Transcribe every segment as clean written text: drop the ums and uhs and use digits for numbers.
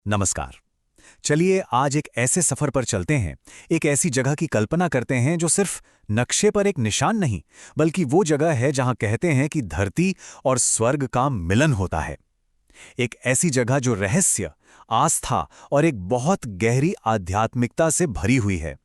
नमस्कार। चलिए आज एक ऐसे सफर पर चलते हैं, एक ऐसी जगह की कल्पना करते हैं जो सिर्फ नक्शे पर एक निशान नहीं, बल्कि वो जगह है जहां कहते हैं कि धरती और स्वर्ग का मिलन होता है। एक ऐसी जगह जो रहस्य, आस्था और एक बहुत गहरी आध्यात्मिकता से भरी हुई है।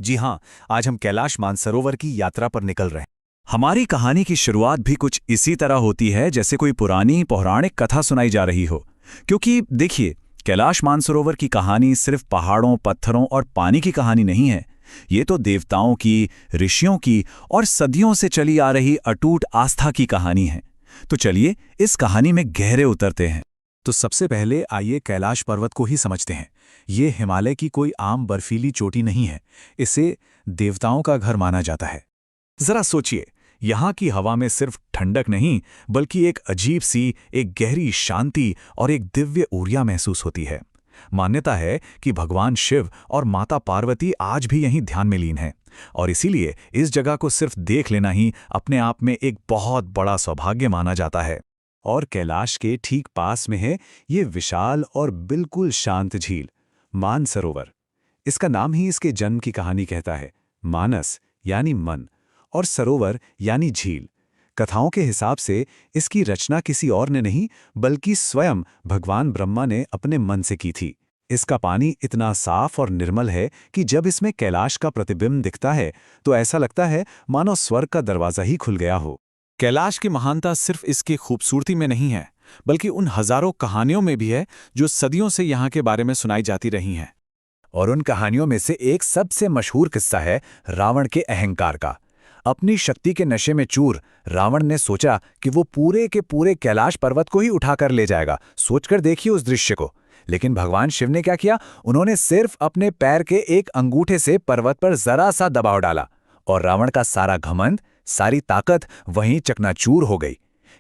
जी हां, आज हम कैलाश मानसरोवर की यात्रा पर निकल रहे हैं। हमारी कहानी की शुरुआत भी कुछ इसी तरह होती है जैसे कोई पुरानी पौराणिक कथा सुनाई जा रही हो। क्योंकि देखिए, कैलाश मानसरोवर की कहानी सिर्फ पहाड़ों, पत्थरों और पानी की कहानी नहीं है। ये तो देवताओं की, ऋषियों की और सदियों से चली आ रही अटूट आस्था की कहानी है। तो चलिए इस कहानी में गहरे उतरते हैं। तो सबसे पहले आइए कैलाश पर्वत को ही समझते हैं। ये हिमालय की कोई आम बर्फीली चोटी नहीं है, इसे देवताओं का घर माना जाता है। जरा सोचिए, यहाँ की हवा में सिर्फ ठंडक नहीं, बल्कि एक अजीब सी, एक गहरी शांति और एक दिव्य ऊर्जा महसूस होती है। मान्यता है कि भगवान शिव और माता पार्वती आज भी यहीं ध्यान में लीन हैं, और इसीलिए इस जगह को सिर्फ देख लेना ही अपने आप में एक बहुत बड़ा सौभाग्य माना जाता है। और कैलाश के ठीक पास में है ये विशाल और बिल्कुल शांत झील, मानसरोवर। इसका नाम ही इसके जन्म की कहानी कहता है। मानस यानी मन, और सरोवर यानी झील। कथाओं के हिसाब से इसकी रचना किसी और ने नहीं, बल्कि स्वयं भगवान ब्रह्मा ने अपने मन से की थी। इसका पानी इतना साफ और निर्मल है कि जब इसमें कैलाश का प्रतिबिंब दिखता है तो ऐसा लगता है मानो स्वर्ग का दरवाजा ही खुल गया हो। कैलाश की महानता सिर्फ इसकी खूबसूरती में नहीं है, बल्कि उन हजारों कहानियों में भी है जो सदियों से यहाँ के बारे में सुनाई जाती रही हैं। और उन कहानियों में से एक सबसे मशहूर किस्सा है रावण के अहंकार का। अपनी शक्ति के नशे में चूर रावण ने सोचा कि वो पूरे के पूरे कैलाश पर्वत को ही उठाकर ले जाएगा। सोचकर देखिए उस दृश्य को। लेकिन भगवान शिव ने क्या किया? उन्होंने सिर्फ अपने पैर के एक अंगूठे से पर्वत पर जरा सा दबाव डाला, और रावण का सारा घमंड, सारी ताकत वहीं चकनाचूर हो गई।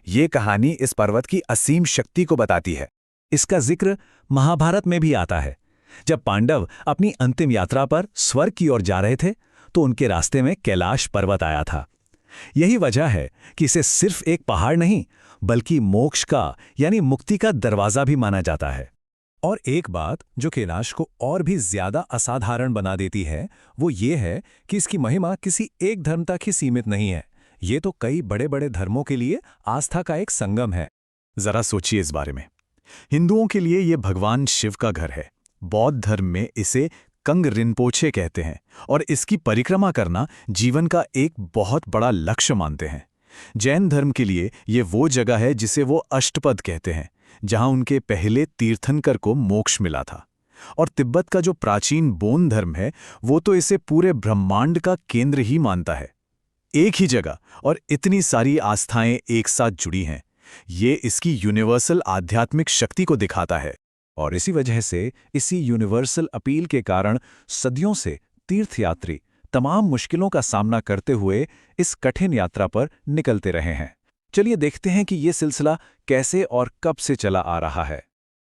ये कहानी इस पर्वत की असीम शक्ति को बताती है। इसका जिक्र महाभारत में भी आता है। जब पांडव अपनी अंतिम यात्रा पर स्वर्ग की ओर जा रहे थे, तो उनके रास्ते में कैलाश पर्वत आया था। यही वजह है कि इसे सिर्फ एक पहाड़ नहीं, बल्कि मोक्ष का यानी मुक्ति का दरवाजा भी माना जाता है। और एक बात जो कैलाश को और भी ज्यादा असाधारण बना देती है, वो ये है कि इसकी महिमा किसी एक धर्म तक ही सीमित नहीं है। ये तो कई बड़े बड़े धर्मों के लिए आस्था का एक संगम है। जरा सोचिए इस बारे में। हिंदुओं के लिए ये भगवान शिव का घर है। बौद्ध धर्म में इसे कंग रिनपोछे कहते हैं, और इसकी परिक्रमा करना जीवन का एक बहुत बड़ा लक्ष्य मानते हैं। जैन धर्म के लिए ये वो जगह है जिसे वो अष्टपद कहते हैं, जहां उनके पहले तीर्थंकर को मोक्ष मिला था। और तिब्बत का जो प्राचीन बोन धर्म है, वो तो इसे पूरे ब्रह्मांड का केंद्र ही मानता है। एक ही जगह और इतनी सारी आस्थाएं एक साथ जुड़ी हैं, ये इसकी यूनिवर्सल आध्यात्मिक शक्ति को दिखाता है। और इसी वजह से, इसी यूनिवर्सल अपील के कारण सदियों से तीर्थयात्री तमाम मुश्किलों का सामना करते हुए इस कठिन यात्रा पर निकलते रहे हैं। चलिए देखते हैं कि ये सिलसिला कैसे और कब से चला आ रहा है।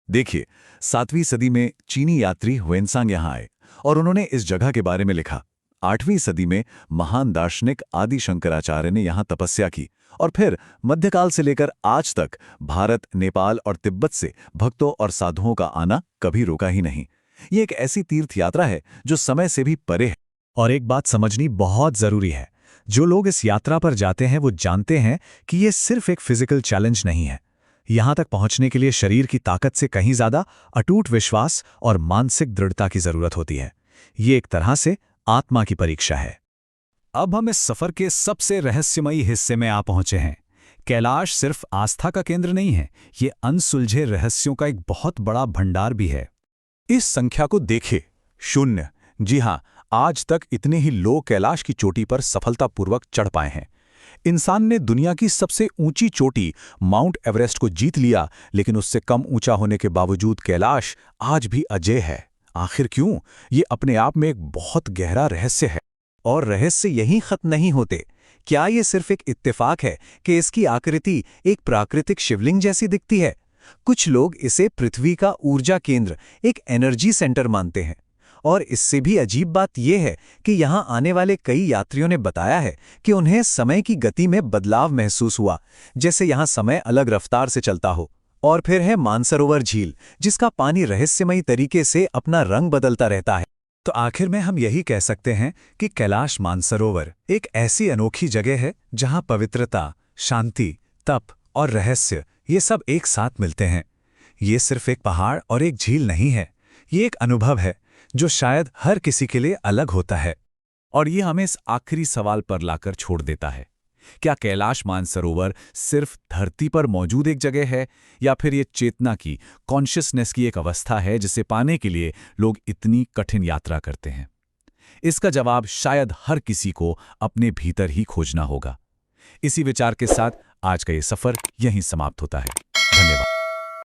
देखिए, 7वीं सदी में चीनी यात्री हुएनसांग यहाँ आए और उन्होंने इस जगह के बारे में लिखा। 8वीं सदी में महान दार्शनिक आदि शंकराचार्य ने यहाँ तपस्या की, और फिर मध्यकाल से लेकर आज तक भारत, नेपाल और तिब्बत से भक्तों और साधुओं का आना कभी रुका ही नहीं। ये एक ऐसी तीर्थ यात्रा है जो समय से भी परे है। और एक बात समझनी बहुत जरूरी है, जो लोग इस यात्रा पर जाते हैं वो जानते हैं कि ये सिर्फ एक फिजिकल चैलेंज नहीं है। यहाँ तक पहुँचने के लिए शरीर की ताकत से कहीं ज्यादा अटूट विश्वास और मानसिक दृढ़ता की जरूरत होती है। ये एक तरह से आत्मा की परीक्षा है। अब हम इस सफर के सबसे रहस्यमयी हिस्से में आ पहुंचे हैं। कैलाश सिर्फ आस्था का केंद्र नहीं है, ये अनसुलझे रहस्यों का एक बहुत बड़ा भंडार भी है। इस संख्या को देखें, 0। जी हां, आज तक इतने ही लोग कैलाश की चोटी पर सफलतापूर्वक चढ़ पाए हैं। इंसान ने दुनिया की सबसे ऊंची चोटी माउंट एवरेस्ट को जीत लिया, लेकिन उससे कम ऊंचा होने के बावजूद कैलाश आज भी अजेय है। आखिर क्यों? ये अपने आप में एक बहुत गहरा रहस्य है। और रहस्य यहीं खत्म नहीं होते। क्या ये सिर्फ एक इत्तेफाक है कि इसकी आकृति एक प्राकृतिक शिवलिंग जैसी दिखती है? कुछ लोग इसे पृथ्वी का ऊर्जा केंद्र, एक एनर्जी सेंटर मानते हैं। और इससे भी अजीब बात यह है कि यहां आने वाले कई यात्रियों ने बताया है कि उन्हें समय की गति में बदलाव महसूस हुआ, जैसे यहां समय अलग रफ्तार से चलता हो। और फिर है मानसरोवर झील, जिसका पानी रहस्यमयी तरीके से अपना रंग बदलता रहता है। तो आखिर में हम यही कह सकते हैं कि कैलाश मानसरोवर एक ऐसी अनोखी जगह है जहां पवित्रता, शांति, तप और रहस्य ये सब एक साथ मिलते हैं। ये सिर्फ एक पहाड़ और एक झील नहीं है, ये एक अनुभव है जो शायद हर किसी के लिए अलग होता है। और ये हमें इस आखिरी सवाल पर लाकर छोड़ देता है, क्या कैलाश मानसरोवर सिर्फ धरती पर मौजूद एक जगह है, या फिर ये चेतना की, कॉन्शियसनेस की एक अवस्था है जिसे पाने के लिए लोग इतनी कठिन यात्रा करते हैं? इसका जवाब शायद हर किसी को अपने भीतर ही खोजना होगा। इसी विचार के साथ आज का ये सफर यहीं समाप्त होता है। धन्यवाद।